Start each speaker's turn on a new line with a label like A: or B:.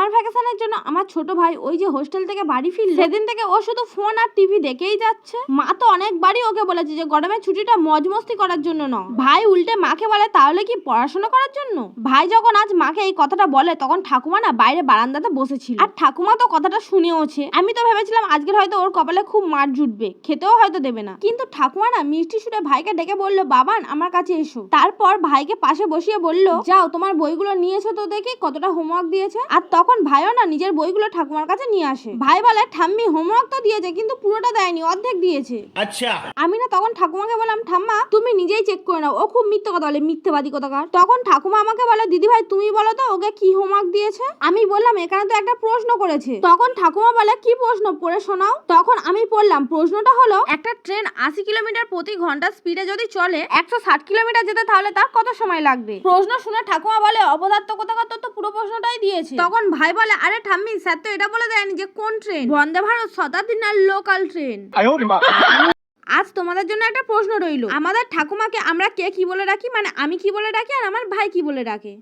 A: Summer ভ্যাকেশনের জন্য আমার ছোট ভাই ওই যে হোস্টেল থেকে বাড়ি ফিরল, সেদিন থেকে ও শুধু ফোন আর টিভি দেখেই যাচ্ছে। মা তো অনেকবারই ওকে বলেছে যে গরমের ছুটিটা মজ মস্তি করার জন্য না। ভাই উল্টে মাকে বলে তাহলে কি পড়াশোনা করার জন্য? ভাই যখন আজ মাকে এই কথাটা বলে তখন ঠাকুমা না বাইরে বারান্দাতে বসেছিল, আর ঠাকুমা তো কথাটা শুনেওছে। আমি তো ভেবেছিলাম আজকের হয়তো ওর কপালে খুব মার জুটবে, খেতেও হয়তো দেবে না, কিন্তু ঠাকুমা না মিষ্টি সুরে ভাইকে ডেকে বললো, বাবান আমার কাছে এসো। তারপর ভাইকে পাশে বসিয়ে বলল, যাও তোমার বইগুলো নিয়ে এসো তো দেখি কতটা হোমওয়ার্ক দিয়েছে। আর তখন ভাইও না নিজের বইগুলো ঠাকুমার কাছে নিয়ে আসে। ভাই বলে, ঠাম্মি হোমওয়ার্ক তো দিয়েছে কিন্তু পুরোটা দেয়নি, অর্ধেক দিয়েছে। আচ্ছা। আমি না তখন ঠাকুমাকে বললাম, ঠাম্মা তুমি নিজেই চেক করে নাও, ও খুব মিথ্যে কথা বলে, মিথ্যেবাদী কোথাকার। তখন ঠাকুমা আমাকে বলে, দিদি ভাই তুমি বলো তো ওকে কি হোমওয়ার্ক দিয়েছে। আমি বললাম, এখানে তো একটা প্রশ্ন করেছে। তখন ঠাকুমা বলে, কি প্রশ্ন পড়ে শোনাও। তখন আমি পড়লাম, প্রশ্নটা হলো, একটা ট্রেন 80 কিলোমিটার প্রতি ঘন্টা স্পিডে যদি চলে 160 কিলোমিটার যেতে তাহলে তার কত সময় লাগবে। প্রশ্ন শুনে ঠাকুমা বলে, অপদার্থ কোথাকার, তো পুরো প্রশ্নটাই দিয়েছে। তখন ভাই বলে, আরে ঠাম্মি স্যার তো এটা বলে দেয়নি যে কোন ট্রেন, বন্দে ভারত, শতাব্দী না লোকাল ট্রেন। আজ তোমাদের জন্য একটা প্রশ্ন রইল, আমাদের ঠাকুমাকে আমরা কে কি বলে রাখি, মানে আমি কি বলে রাখি আর আমার ভাই কি বলে রাখে।